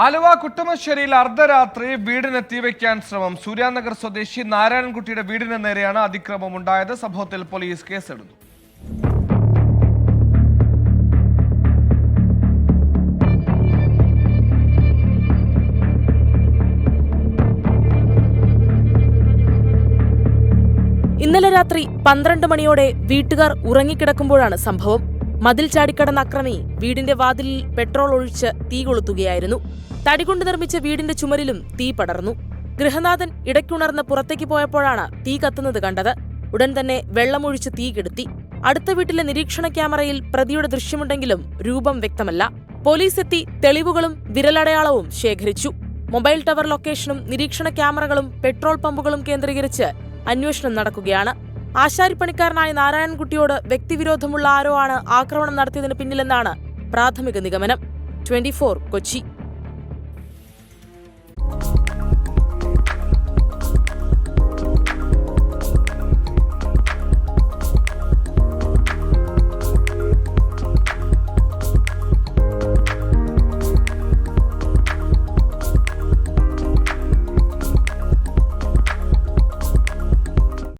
ആലുവ കുട്ടമശ്ശേരിയിൽ അർദ്ധരാത്രി വീടിന് തീവയ്ക്കാൻ ശ്രമം. സൂര്യാനഗർ സ്വദേശി നാരായണൻകുട്ടിയുടെ വീടിന് നേരെയാണ് അതിക്രമം ഉണ്ടായത്. സംഭവത്തിൽ പോലീസ് കേസെടുത്തു. ഇന്നലെ രാത്രി 12 മണിയോടെ വീട്ടുകാർ ഉറങ്ങിക്കിടക്കുമ്പോഴാണ് സംഭവം. മതിൽ ചാടിക്കടന്ന അക്രമി വീടിന്റെ വാതിലിൽ പെട്രോൾ ഒഴിച്ച് തീ കൊളുത്തുകയായിരുന്നു. തടികൊണ്ട് നിർമ്മിച്ച വീടിന്റെ ചുമരിലും തീ പടർന്നു. ഗൃഹനാഥൻ ഇടയ്ക്കുണർന്ന് പുറത്തേക്ക് പോയപ്പോഴാണ് തീ കത്തുന്നത് കണ്ടത്. ഉടൻ തന്നെ വെള്ളമൊഴിച്ച് തീ കെടുത്തി. അടുത്ത വീട്ടിലെ നിരീക്ഷണ ക്യാമറയിൽ പ്രതിയുടെ ദൃശ്യമുണ്ടെങ്കിലും രൂപം വ്യക്തമല്ല. പോലീസ് എത്തി തെളിവുകളും വിരലടയാളവും ശേഖരിച്ചു. മൊബൈൽ ടവർ ലൊക്കേഷനും നിരീക്ഷണ ക്യാമറകളും പെട്രോൾ പമ്പുകളും കേന്ദ്രീകരിച്ച് അന്വേഷണം നടക്കുകയാണ്. ആശാരിപ്പണിക്കാരനായ നാരായണൻകുട്ടിയോട് വ്യക്തിവിരോധമുള്ള ആരോ ആണ് ആക്രമണം നടത്തിയതിന് പിന്നിലെന്നാണ് പ്രാഥമിക നിഗമനം. 24 കൊച്ചി.